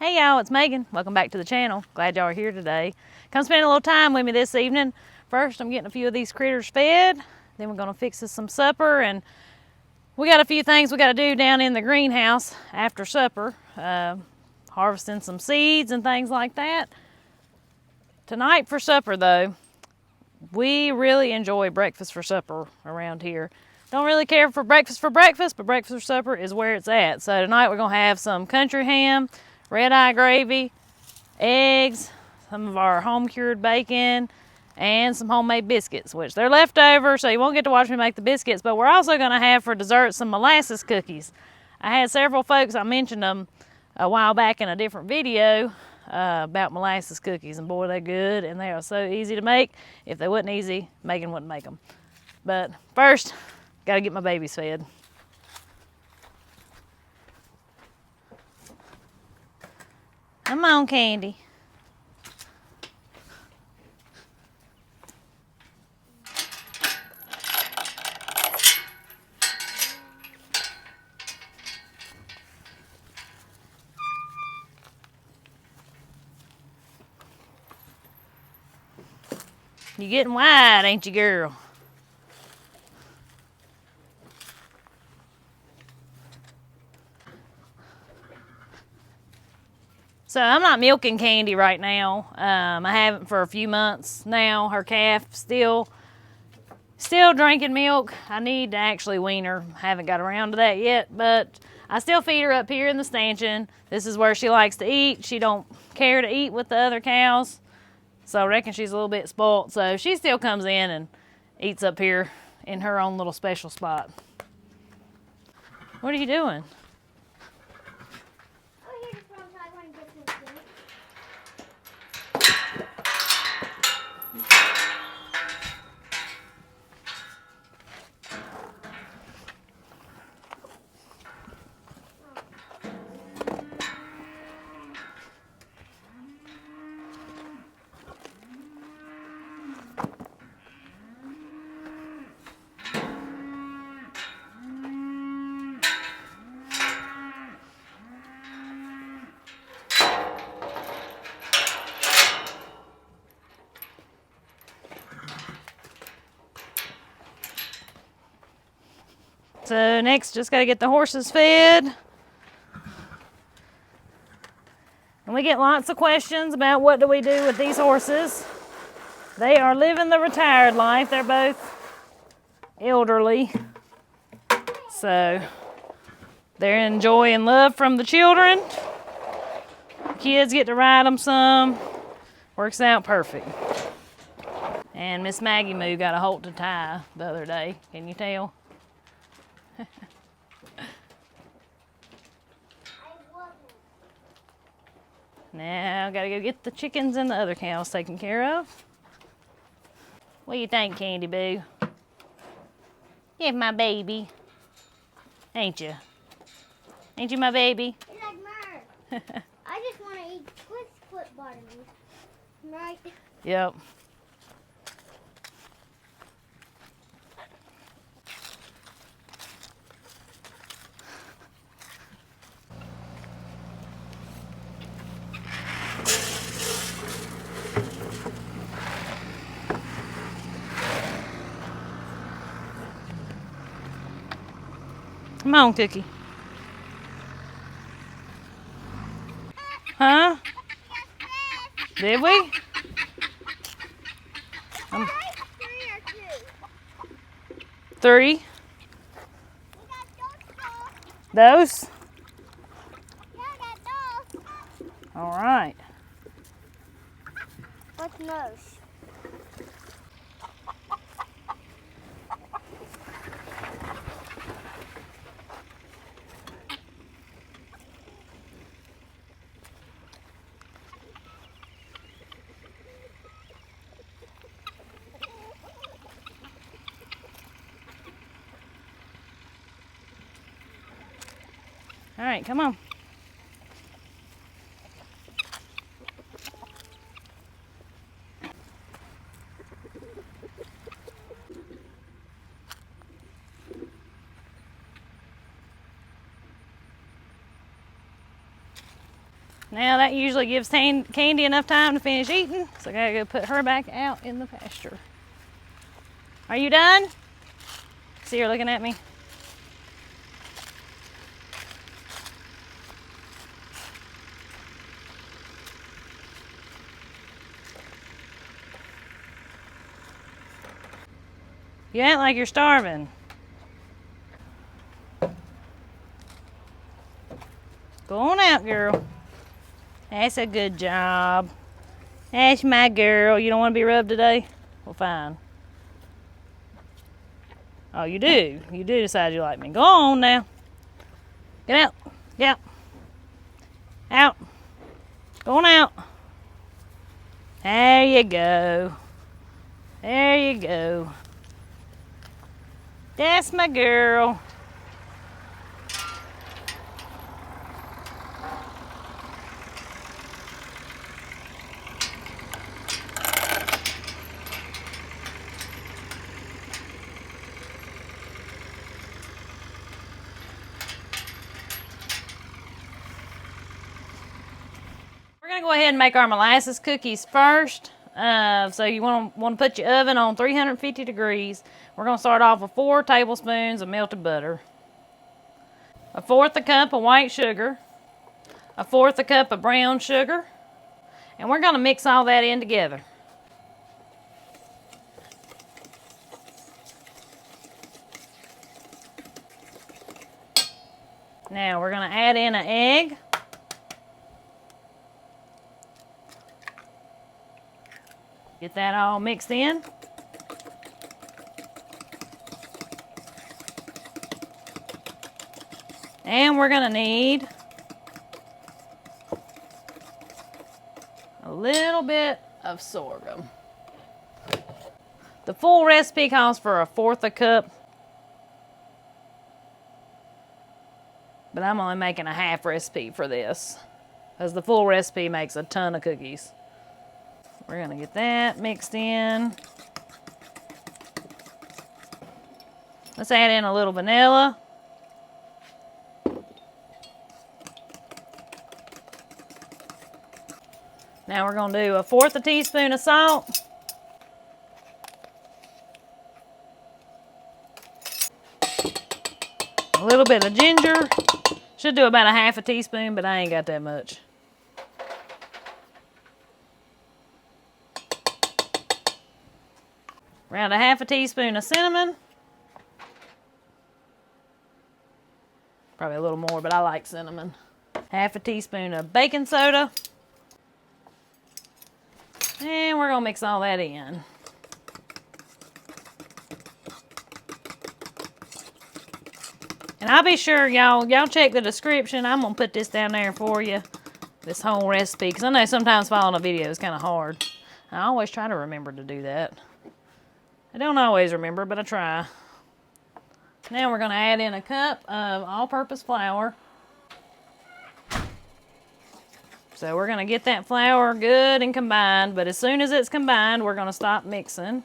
Hey y'all, it's Megan. Welcome back to the channel. Glad y'all are here today. Come spend a little time with me this evening. First, I'm getting a few of these critters fed. Then we're gonna fix us some supper, and we got a few things we gotta do down in the greenhouse after supper. Harvesting some seeds and things like that. Tonight for supper though, we really enjoy breakfast for supper around here. Don't really care for breakfast, but breakfast for supper is where it's at. So tonight we're gonna have some country ham, red eye gravy, eggs, some of our home cured bacon, and some homemade biscuits, which they're left over, so you won't get to watch me make the biscuits, but we're also gonna have for dessert some molasses cookies. I had several folks, I mentioned them a while back in a different video about molasses cookies, and boy, they're good, and they are so easy to make. If they wasn't easy, Megan wouldn't make them. But first, gotta get my babies fed. Come on, Candy. You getting wide, ain't you, girl? So I'm not milking Candy right now. I haven't for a few months now. Her calf still drinking milk. I need to actually wean her. Haven't got around to that yet, but I still feed her up here in the stanchion. This is where she likes to eat. She don't care to eat with the other cows, so I reckon she's a little bit spoiled. So she still comes in and eats up here in her own little special spot. What are you doing? So next, just got to get the horses fed. And we get lots of questions about what do we do with these horses. They are living the retired life. They're both elderly. So they're enjoying love from the children. The kids get to ride them some. Works out perfect. And Miss Maggie Moo got a halt to tie the other day. Can you tell? Now, gotta go get the chickens and the other cows taken care of. What do you think, Candy Boo? You're my baby. Ain't you? Ain't you my baby? It's like Merc. I just want to eat split bottoms. Right? Yep. Come on, Cookie. Huh? Did we? Three. Those? All right. What's nose? All right, come on. Now that usually gives Candy enough time to finish eating, so I gotta go put her back out in the pasture. Are you done? See her looking at me? You act like you're starving. Go on out, girl. That's a good job. That's my girl. You don't want to be rubbed today? Well, fine. Oh, you do. You do decide you like me. Go on now. Get out. Get out. Out. Go on out. There you go. There you go. That's my girl. We're gonna go ahead and make our molasses cookies first. So you want to put your oven on 350 degrees. We're gonna start off with 4 tablespoons of melted butter, 1/4 cup of white sugar, 1/4 cup of brown sugar, and we're gonna mix all that in together. Now we're gonna add in an egg. Get that all mixed in. And we're gonna need a little bit of sorghum. The full recipe calls for 1/4 cup, but I'm only making a half recipe for this, because the full recipe makes a ton of cookies. We're gonna get that mixed in. Let's add in a little vanilla. Now we're gonna do 1/4 teaspoon of salt. A little bit of ginger. Should do about 1/2 teaspoon, but I ain't got that much. Around 1/2 teaspoon of cinnamon. Probably a little more, but I like cinnamon. 1/2 teaspoon of baking soda. And we're gonna mix all that in. And I'll be sure y'all check the description. I'm gonna put this down there for you, this whole recipe, because I know sometimes following a video is kind of hard. I always try to remember to do that. I don't always remember, but I try. Now we're gonna add in a cup of all-purpose flour. So we're gonna get that flour good and combined, but as soon as it's combined, we're gonna stop mixing.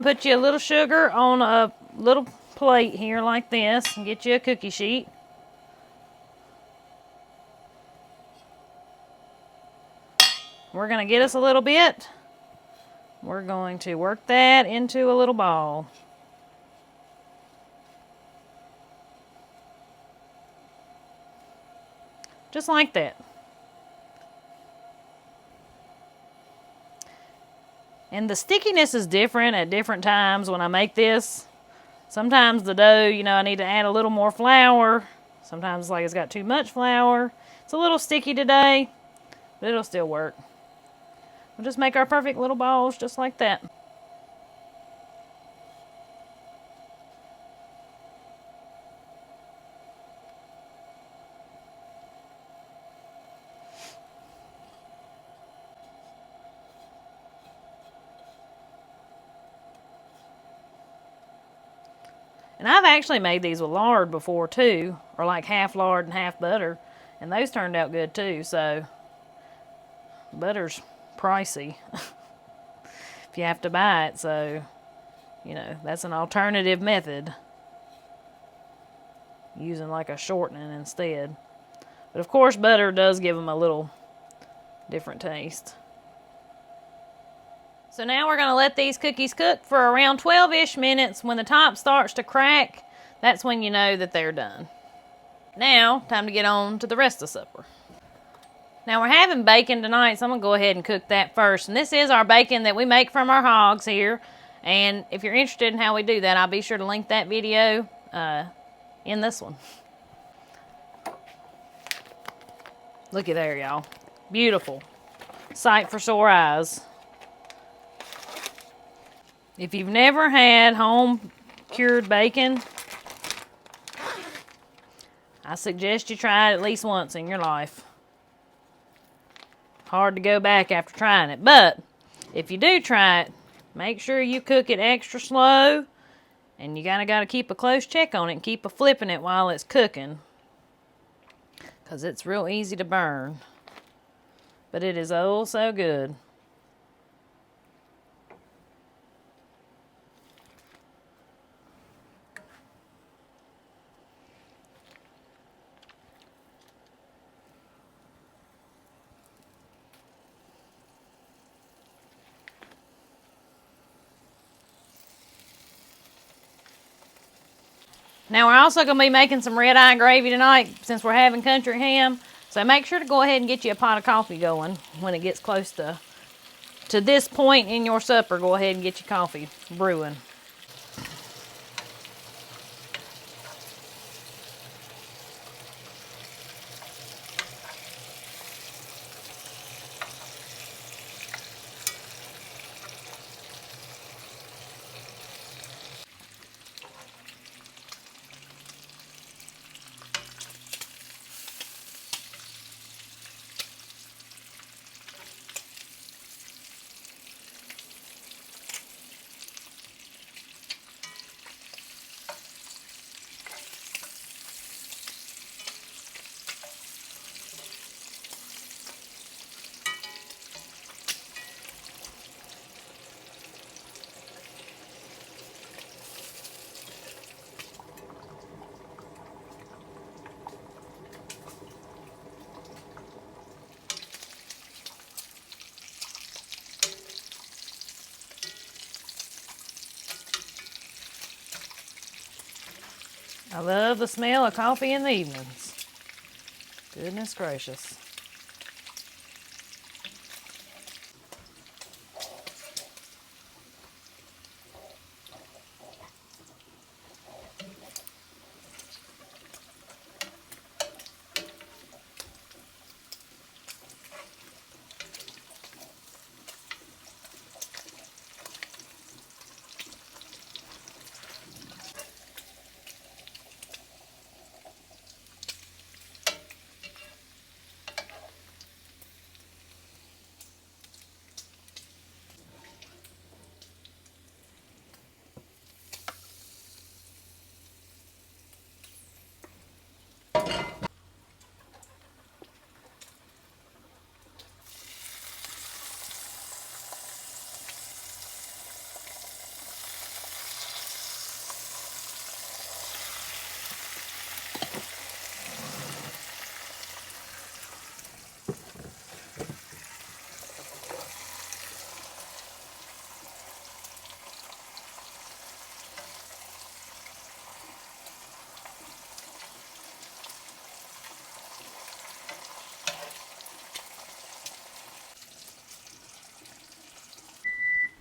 Put you a little sugar on a little plate here like this and get you a cookie sheet. We're going to get us a little bit. We're going to work that into a little ball. Just like that. And the stickiness is different at different times when I make this. Sometimes the dough, I need to add a little more flour. Sometimes it's got too much flour. It's a little sticky today, but it'll still work. We'll just make our perfect little balls just like that. And I've actually made these with lard before too, or like half lard and half butter, and those turned out good too. So butter's pricey if you have to buy it, so you know, that's an alternative method, using like a shortening instead. But of course butter does give them a little different taste. So now we're going to let these cookies cook for around 12-ish minutes. When the top starts to crack, that's when you know that they're done. Now, time to get on to the rest of supper. Now we're having bacon tonight, so I'm going to go ahead and cook that first. And this is our bacon that we make from our hogs here. And if you're interested in how we do that, I'll be sure to link that video in this one. Looky there, y'all. Beautiful. Sight for sore eyes. If you've never had home cured bacon, I suggest you try it at least once in your life. Hard to go back after trying it, but if you do try it, make sure you cook it extra slow, and you got to keep a close check on it and keep flipping it while it's cooking, because it's real easy to burn, but it is oh so good. Now we're also going to be making some red eye gravy tonight since we're having country ham. So make sure to go ahead and get you a pot of coffee going when it gets close to this point in your supper. Go ahead and get your coffee brewing. I love the smell of coffee in the evenings. Goodness gracious.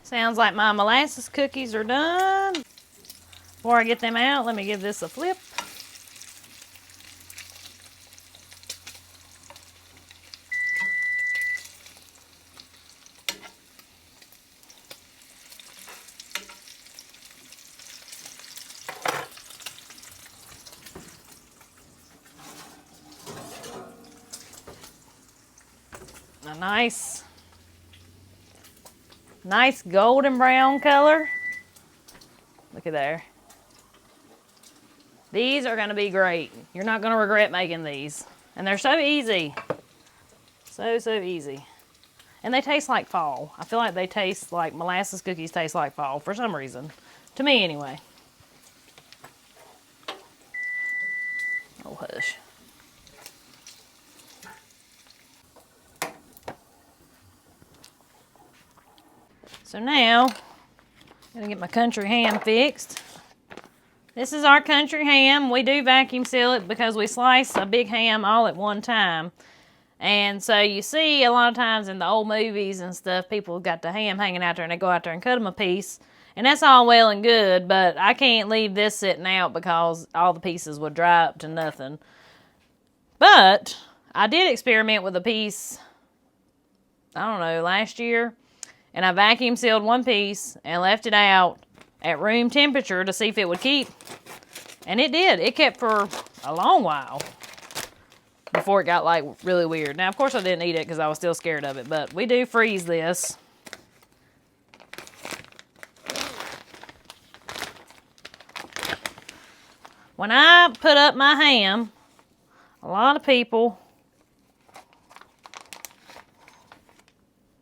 Sounds like my molasses cookies are done. Before I get them out, let me give this a flip. A nice golden brown color. Look at there. These are gonna be great. You're not gonna regret making these. And they're so easy. So easy. And they taste like fall. I feel like they taste like molasses cookies taste like fall for some reason. To me anyway. Oh, hush. So now, I'm gonna get my country ham fixed. This is our country ham. We do vacuum seal it because we slice a big ham all at one time. And so you see a lot of times in the old movies and stuff, people got the ham hanging out there and they go out there and cut them a piece. And that's all well and good, but I can't leave this sitting out because all the pieces would dry up to nothing. But I did experiment with a piece, I don't know, last year. And I vacuum sealed one piece and left it out at room temperature to see if it would keep. And it did. It kept for a long while before it got like really weird. Now, of course, I didn't eat it because I was still scared of it, but we do freeze this. When I put up my ham, a lot of people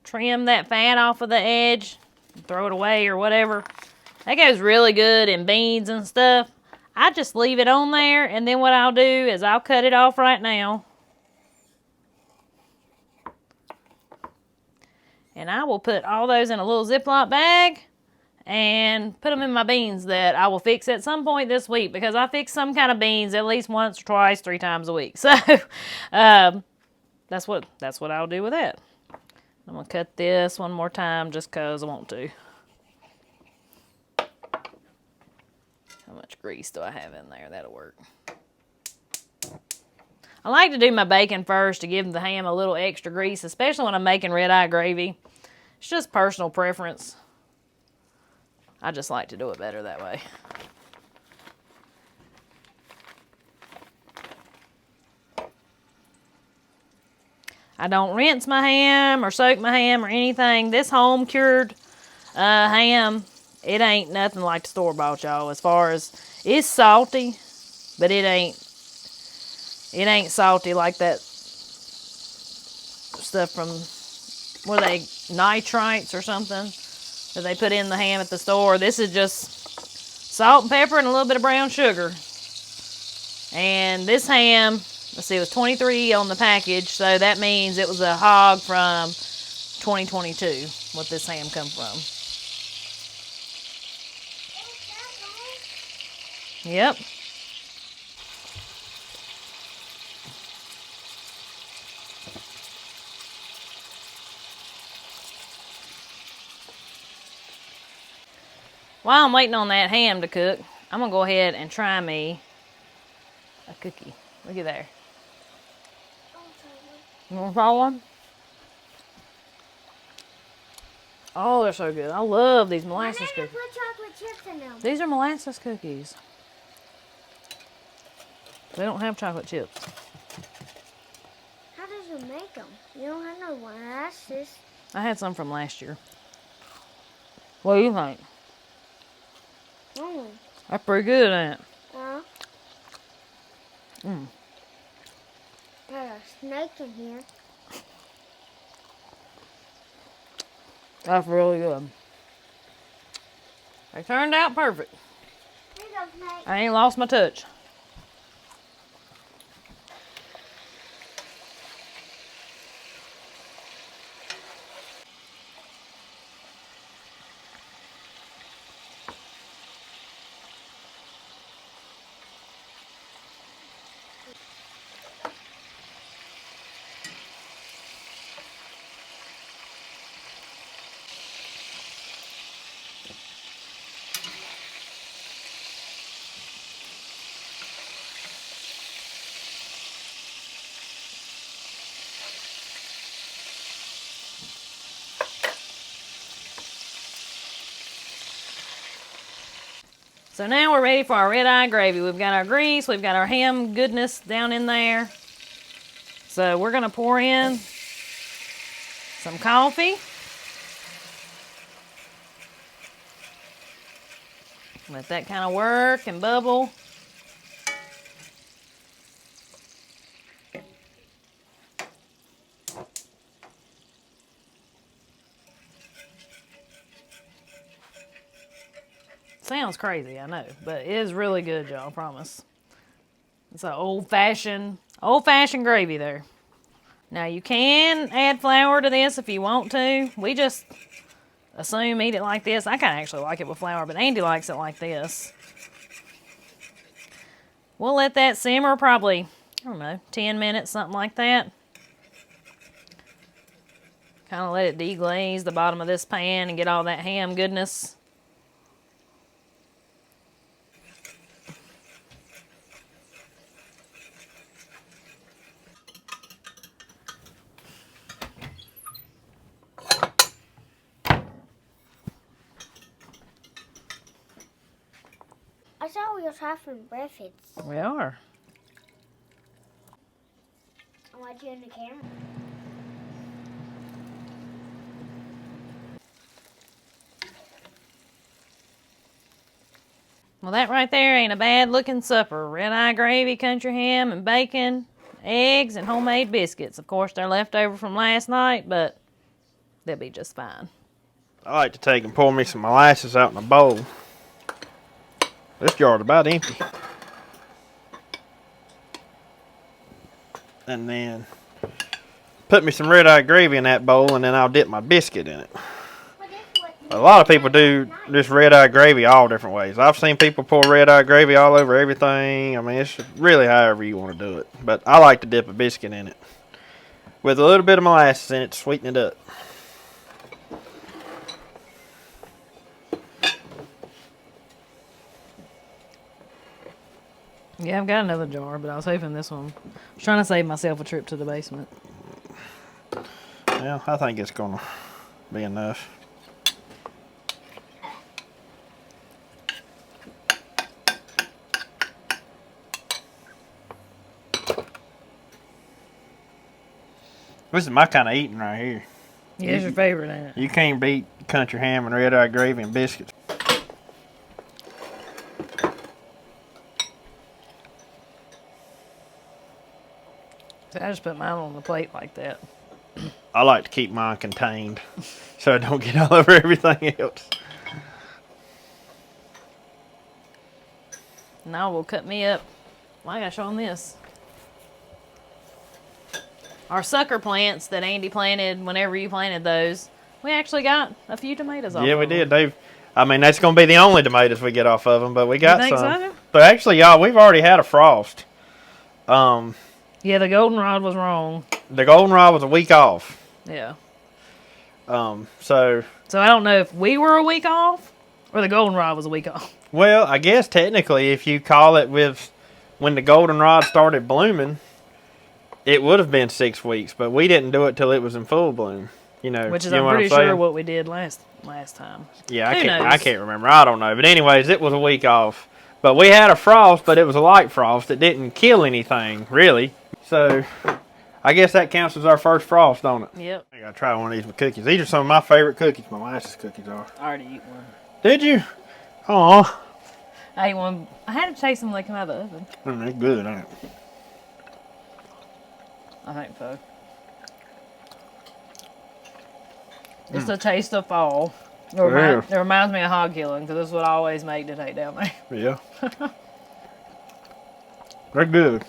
trim that fat off of the edge, throw it away or whatever. That goes really good in beans and stuff. I just leave it on there, and then what I'll do is I'll cut it off right now. And I will put all those in a little Ziploc bag and put them in my beans that I will fix at some point this week, because I fix some kind of beans at least once or twice, 3 times a week. So that's what I'll do with that. I'm going to cut this one more time just because I want to. How much grease do I have in there? That'll work. I like to do my bacon first to give the ham a little extra grease, especially when I'm making red-eye gravy. It's just personal preference. I just like to do it better that way. I don't rinse my ham or soak my ham or anything. This home cured ham, it ain't nothing like the store-bought, y'all. As far as, it's salty, but it ain't salty like that stuff from, what are they, nitrites or something that they put in the ham at the store. This is just salt and pepper and a little bit of brown sugar. And this ham, let's see, it was 23 on the package, so that means it was a hog from 2022, what this ham come from. Yep. While I'm waiting on that ham to cook, I'm going to go ahead and try me a cookie. Look at there. You want to try one? Oh, they're so good. I love these molasses cookies. Put chocolate chips in them. These are molasses cookies. They don't have chocolate chips. How does it make them? You don't have no molasses. I had some from last year. What do you think? That's pretty good, ain't it? There's a snake in here. That's really good. They turned out perfect. Here you go, snake. I ain't lost my touch. So now we're ready for our red-eye gravy. We've got our grease, we've got our ham goodness down in there. So we're gonna pour in some coffee. Let that kind of work and bubble. Sounds crazy, I know, but it is really good, y'all, I promise. It's an old-fashioned gravy there. Now, you can add flour to this if you want to. We just assume eat it like this. I kind of actually like it with flour, but Andy likes it like this. We'll let that simmer probably, I don't know, 10 minutes, something like that. Kind of let it deglaze the bottom of this pan and get all that ham goodness. I saw we was having breakfast. We are. I want you in the camera. Well, that right there ain't a bad looking supper. Red eye gravy, country ham, and bacon, eggs, and homemade biscuits. Of course, they're left over from last night, but they'll be just fine. I like to take and pour me some molasses out in a bowl. This jar's about empty. And then put me some red eye gravy in that bowl, and then I'll dip my biscuit in it. A lot of people do this red eye gravy all different ways. I've seen people pour red eye gravy all over everything. I mean, it's really however you want to do it. But I like to dip a biscuit in it with a little bit of molasses in it to sweeten it up. Yeah, I've got another jar, but I was hoping this one. I was trying to save myself a trip to the basement. Yeah, I think it's going to be enough. This is my kind of eating right here. Yeah, it's your favorite, ain't it? You can't beat country ham and red eye gravy and biscuits. So I just put mine on the plate like that. I like to keep mine contained so I don't get all over everything else. Now we'll cut me up. Well, I gotta show them this. Our sucker plants that Andy planted whenever you planted those, we actually got a few tomatoes off Yeah, we of them. did. I mean, that's going to be the only tomatoes we get off of them, but we got think some. so? But actually, y'all, we've already had a frost. Yeah, the goldenrod was wrong. The goldenrod was a week off. Yeah. So I don't know if we were a week off or the goldenrod was a week off. well, I guess technically, if you call it with when the goldenrod started blooming, it would have been 6 weeks, but we didn't do it till it was in full bloom. You know, Which is, you know I'm pretty what I'm sure saying? what we did last time. Yeah, Who I knows? can't remember. I don't know. But anyways, it was a week off. But we had a frost, but it was a light frost. It didn't kill anything, really. So I guess that counts as our first frost, don't it? Yep. I gotta try one of these with cookies. These are some of my favorite cookies. Molasses cookies are. I already eat one. Did you? Aw. I ate one. I had to taste them when they come out of the oven. They're good, ain't it? I think so. It's the taste of fall. It reminds me of hog killing because this is what I always make to take down there. Yeah. They're good.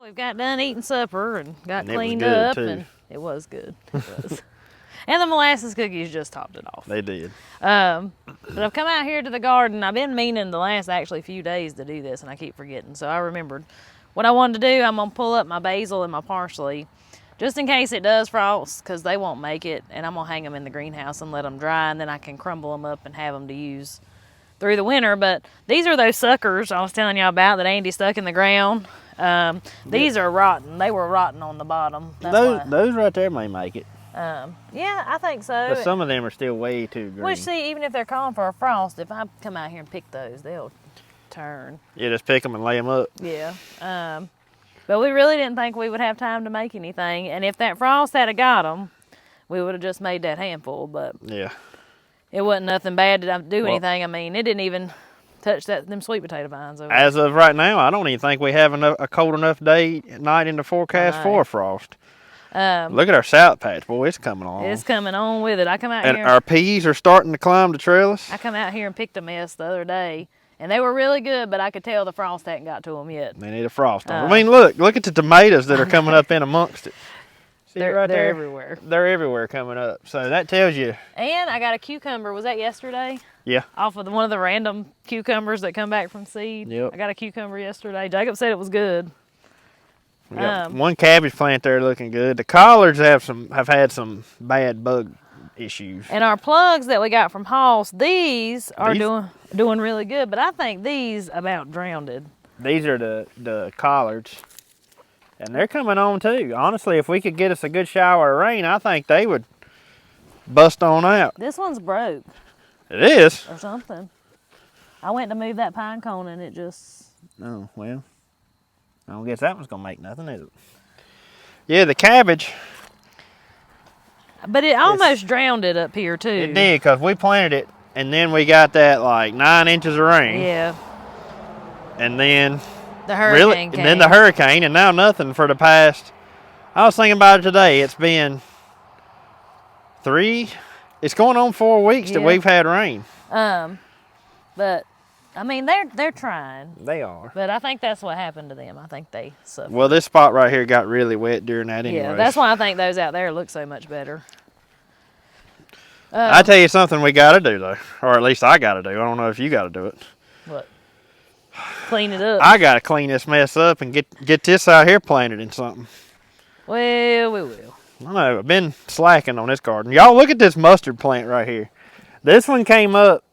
We've got done eating supper and got And it was cleaned good, up, too. and it was good. It was. And the molasses cookies just topped it off. They did. But I've come out here to the garden. I've been meaning the last actually few days to do this, and I keep forgetting. So I remembered what I wanted to do. I'm gonna pull up my basil and my parsley, just in case it does frost, because they won't make it. And I'm gonna hang them in the greenhouse and let them dry, and then I can crumble them up and have them to use through the winter. But these are those suckers I was telling y'all about that Andy stuck in the ground. These are rotten. They were rotten on the bottom. That's why. Those right there may make it. Yeah, I think so. But some of them are still way too green. Which, see, even if they're calling for a frost, if I come out here and pick those, they'll turn. Yeah, just pick them and lay them up. Yeah. But we really didn't think we would have time to make anything. And if that frost had got them, we would have just made that handful. But Yeah. it wasn't nothing bad to do anything. I mean, it didn't even touch them sweet potato vines over As of right now, I don't even think we have a cold enough day night in the forecast I know. for a frost. Look at our salad patch, boy. It's coming along. It's coming on with it. I come out and here. our peas are starting to climb the trellis. I come out here and picked a mess the other day, and they were really good, but I could tell the frost hadn't got to them yet. They need a frost on. I mean, look at the tomatoes that are coming up in amongst it. See it right there? They're everywhere. They're everywhere coming up. So that tells you. And I got a cucumber. Was that yesterday? Yeah. Off of one of the random cucumbers that come back from seed. Yep. I got a cucumber yesterday. Jacob said it was good. We got one cabbage plant there looking good. The collards have had some bad bug issues. And our plugs that we got from Hoss, these are doing really good, but I think these about drowned. These are the collards. And they're coming on too. Honestly, if we could get us a good shower of rain, I think they would bust on out. This one's broke. It is? Or something. I went to move that pine cone and it just... Oh, well. I don't guess that one's going to make nothing, is it? Yeah, the cabbage. But it almost drowned it up here too. It did, because we planted it, and then we got that like 9 inches of rain. Yeah. And then... The hurricane came. And then the hurricane, and now nothing for the past... I was thinking about it today. It's been 3... It's going on 4 weeks that we've had rain. But... I mean, they're trying. They are. But I think that's what happened to them. I think they suffered. Well, this spot right here got really wet during that anyway. Yeah, that's why I think those out there look so much better. I tell you something we got to do, though. Or at least I got to do. I don't know if you got to do it. What? Clean it up. I got to clean this mess up and get this out here planted in something. Well, we will. I know. I've been slacking on this garden. Y'all, look at this mustard plant right here. This one came up,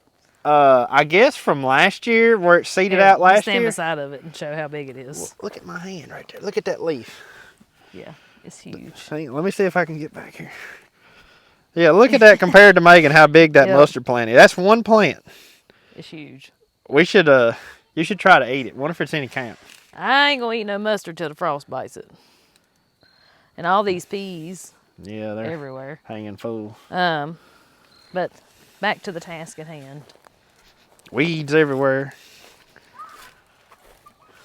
I guess, from last year, where it seeded out last year. Stand beside of it and show how big it is. Well, look at my hand right there. Look at that leaf. Yeah, it's huge. Let me see if I can get back here. Yeah, look at that compared to Megan, how big that mustard plant is. That's one plant. It's huge. We should, you should try to eat it. Wonder if it's any count. I ain't gonna eat no mustard till the frost bites it. And all these peas. Yeah, they're everywhere. Hanging full. But back to the task at hand. Weeds everywhere.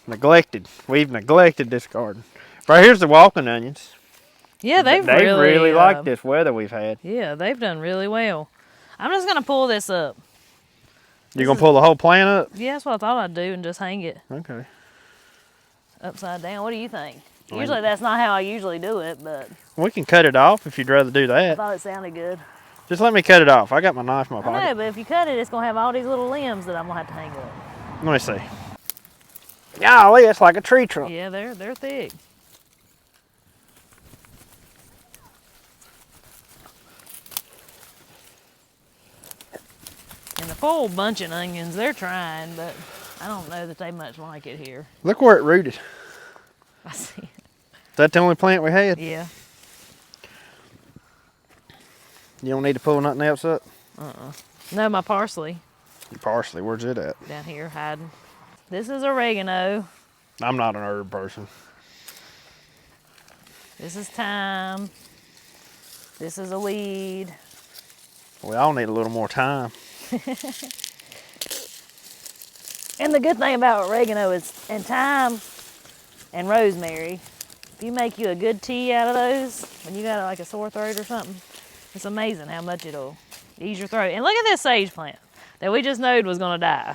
Neglected. We've neglected this garden. Right here's the walking onions. Yeah, they really like this weather we've had. Yeah, they've done really well. I'm just gonna pull this up. You're gonna pull the whole plant up? Yeah, that's what I thought I'd do, and just hang it. Okay. Upside down. What do you think? Usually that's not how I usually do it, but we can cut it off if you'd rather do that. I thought it sounded good. Just let me cut it off. I got my knife in my pocket. I know, but if you cut it, it's gonna have all these little limbs that I'm gonna have to hang up. Let me see. Golly, it's like a tree trunk. Yeah, they're thick. And the full bunching onions, they're trying, but I don't know that they much like it here. Look where it rooted. I see it. Is that the only plant we had? Yeah. You don't need to pull nothing else up? No, my parsley. Your parsley, where's it at? Down here hiding. This is oregano. I'm not an herb person. This is thyme. This is a weed. We all need a little more time. And the good thing about oregano is, and thyme and rosemary, if you make you a good tea out of those, when you got like a sore throat or something, it's amazing how much it'll ease your throat. And look at this sage plant that we just knowed was gonna die.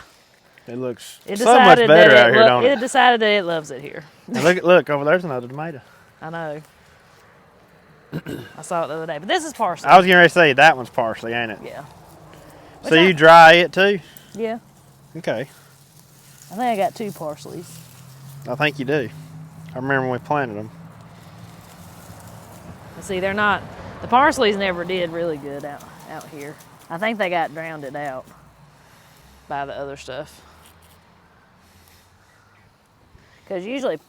It looks so much better out here, don't it? It decided that it loves it here. And look, over there's another tomato. I know. I saw it the other day, but this is parsley. I was getting ready to say, that one's parsley, ain't it? Yeah. So you dry it too? Yeah. Okay. I think I got 2 parsleys. I think you do. I remember when we planted them. But see, they're not, the parsleys never did really good out here. I think they got drowned out by the other stuff. Because usually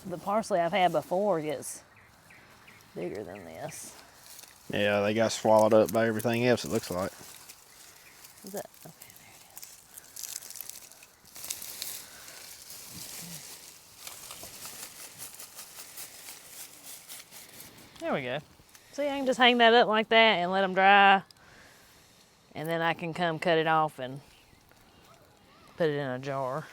the parsley I've had before gets bigger than this. Yeah, they got swallowed up by everything else, it looks like. Is that? Okay, there it is. There we go. See, I can just hang that up like that and let them dry. And then I can come cut it off and put it in a jar.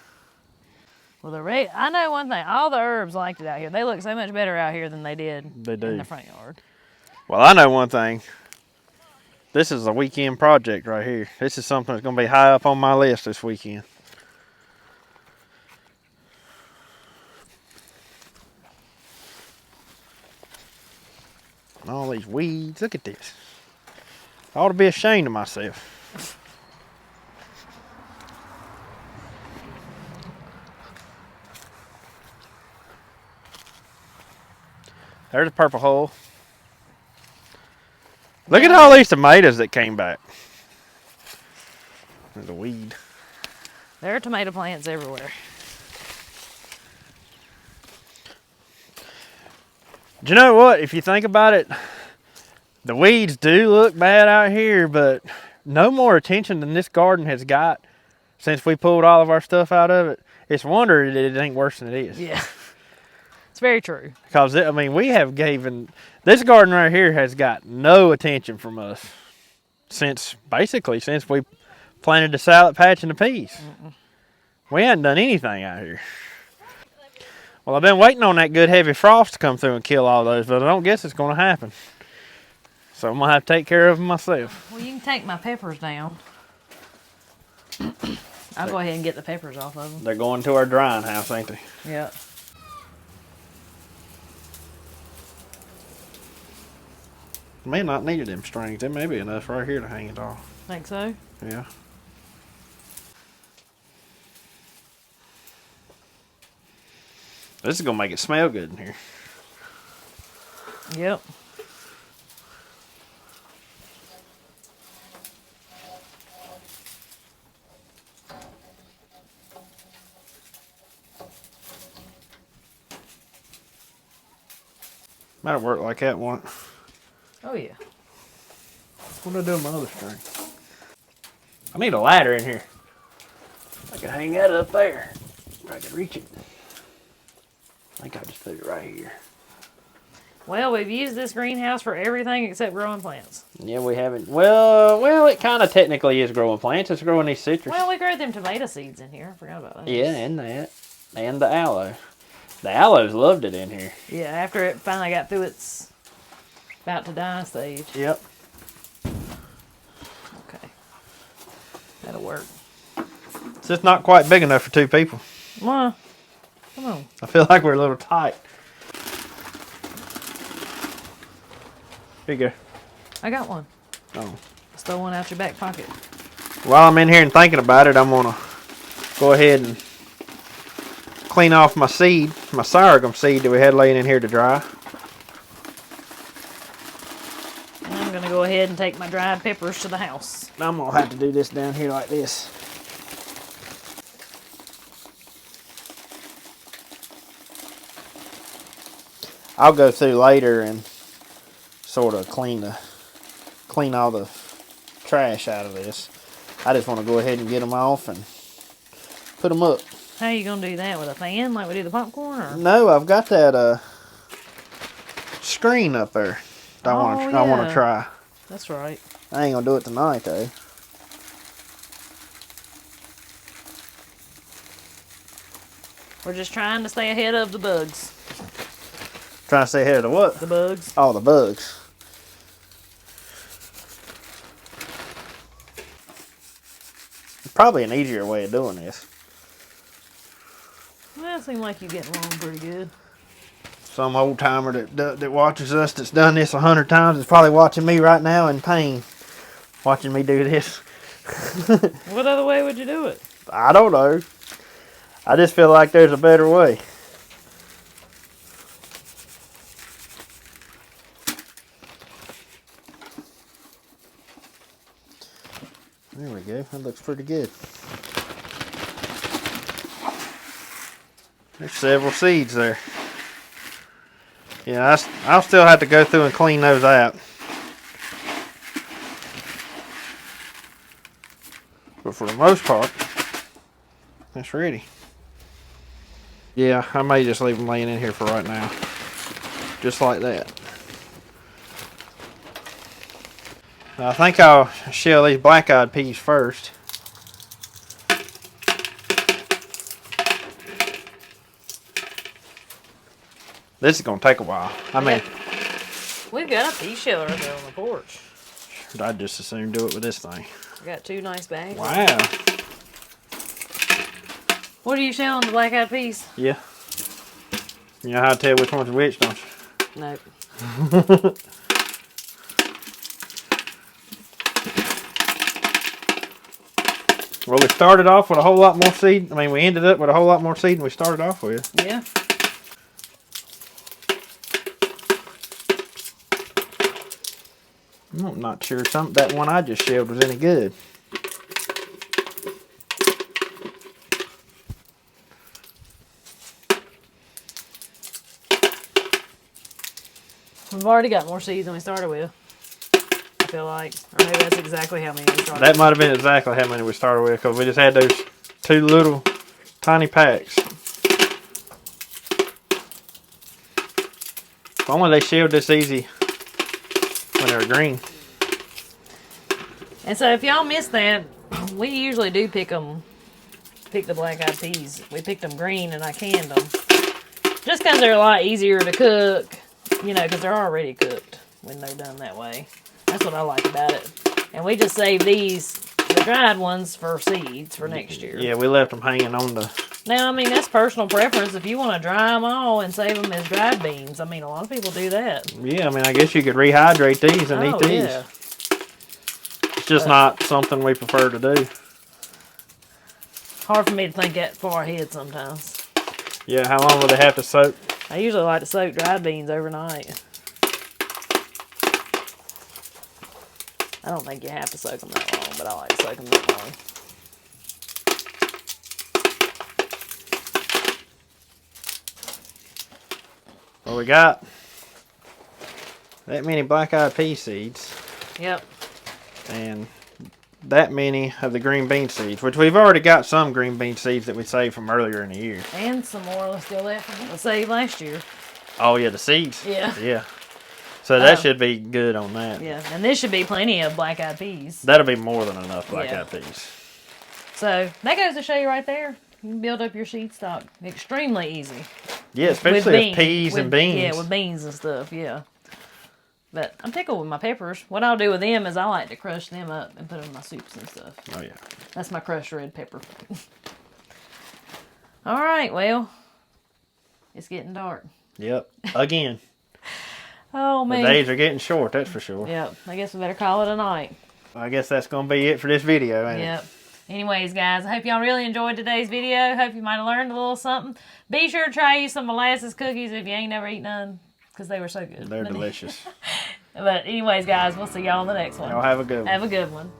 Well, I know one thing. All the herbs liked it out here. They look so much better out here than they did in the front yard. Well, I know one thing. This is a weekend project right here. This is something that's going to be high up on my list this weekend. All these weeds. Look at this. I ought to be ashamed of myself. There's a purple hole. Look at all these tomatoes that came back. There's a weed. There are tomato plants everywhere. Do you know what? If you think about it, the weeds do look bad out here, but no more attention than this garden has got since we pulled all of our stuff out of it. It's a wonder that it ain't worse than it is. Yeah. It's very true. Because, I mean, we have given... This garden right here has got no attention from us since we planted the salad patch and the peas. We hadn't done anything out here. Well, I've been waiting on that good heavy frost to come through and kill all those, but I don't guess it's going to happen. So I'm going to have to take care of them myself. Well, you can take my peppers down. I'll go ahead and get the peppers off of them. They're going to our drying house, ain't they? Yep. May not need them strings. There may be enough right here to hang it off. Think so? Yeah. This is going to make it smell good in here. Yep. Might have worked like that once. Oh, yeah. What did I do with my other string? I need a ladder in here. I can hang that up there. If I can reach it. I think I just put it right here. Well, we've used this greenhouse for everything except growing plants. Yeah, we haven't. Well, it kind of technically is growing plants. It's growing these citrus. Well, we grew them tomato seeds in here. I forgot about that. Yeah, and that. And the aloe. The aloes loved it in here. Yeah, after it finally got through its about to die stage. Yep. Okay. That'll work. It's just not quite big enough for two people. Well, come on. I feel like we're a little tight. Here you go. I got one. Oh. I stole one out your back pocket. While I'm in here and thinking about it, I'm going to go ahead and clean off my seed, my sorghum seed that we had laying in here to dry. And I'm going to go ahead and take my dried peppers to the house. I'm going to have to do this down here like this. I'll go through later and sort of clean all the trash out of this. I just want to go ahead and get them off and put them up. How are you going to do that? With a fan like we do the popcorn? Or? No, I've got that screen up there. I want to try. That's right. I ain't going to do it tonight though. We're just trying to stay ahead of the bugs. Trying to stay ahead of the what? The bugs. Oh, the bugs. Probably an easier way of doing this. Well, it seems like you're getting along pretty good. Some old timer that watches us that's done this 100 times is probably watching me right now in pain. Watching me do this. What other way would you do it? I don't know. I just feel like there's a better way. There we go. That looks pretty good. There's several seeds there. Yeah, I'll still have to go through and clean those out. But for the most part, that's ready. Yeah, I may just leave them laying in here for right now. Just like that. Now, I think I'll shell these black-eyed peas first. This is gonna take a while. I mean, we've got a pea shell right there on the porch. I'd just as soon do it with this thing. I got 2 nice bags. Wow. What are you shelling, the black-eyed peas? Yeah. You know how to tell which one's which, don't you? Nope. Well, we started off with a whole lot more seed. I mean, we ended up with a whole lot more seed than we started off with. Yeah. I'm not sure that one I just shelled was any good. We've already got more seeds than we started with. I feel like. Or maybe that's exactly how many we started That with. might have been exactly how many we started with, because we just had those 2 little tiny packs. If only they shelled this easy when they were green. And so if y'all missed that, we usually do pick the black-eyed peas. We picked them green and I canned them. Just because they're a lot easier to cook, you know, because they're already cooked when they're done that way. That's what I like about it. And we just save these, the dried ones, for seeds for next year. Yeah, we left them hanging on the... Now, I mean, that's personal preference. If you want to dry them all and save them as dried beans, I mean, a lot of people do that. Yeah, I mean, I guess you could rehydrate these and eat these. Yeah. It's just not something we prefer to do. Hard for me to think that far ahead sometimes. Yeah, how long will they have to soak? I usually like to soak dried beans overnight. I don't think you have to soak them that long, but I like to soak them that long. Well, we got that many black-eyed pea seeds. Yep. And that many of the green bean seeds, which we've already got some green bean seeds that we saved from earlier in the year. And some more still left from what I saved last year. Oh, yeah, the seeds? Yeah. Yeah. So that should be good on that. Yeah, and this should be plenty of black-eyed peas. That'll be more than enough black-eyed peas. So that goes to show you right there. You can build up your seed stock extremely easy. Yeah, especially with peas and beans. Yeah, with beans and stuff, yeah. But I'm tickled with my peppers. What I'll do with them is I like to crush them up and put them in my soups and stuff. Oh, yeah. That's my crushed red pepper. All right, well, it's getting dark. Yep. Again. Oh, man. The days are getting short, that's for sure. Yep. I guess we better call it a night. I guess that's going to be it for this video, ain't Yep. it? Anyways, guys, I hope y'all really enjoyed today's video. Hope you might have learned a little something. Be sure to try some molasses cookies if you ain't never eaten none, because they were so good. They're delicious. But anyways, guys, we'll see y'all on the next one. Y'all have a good one. Have a good one.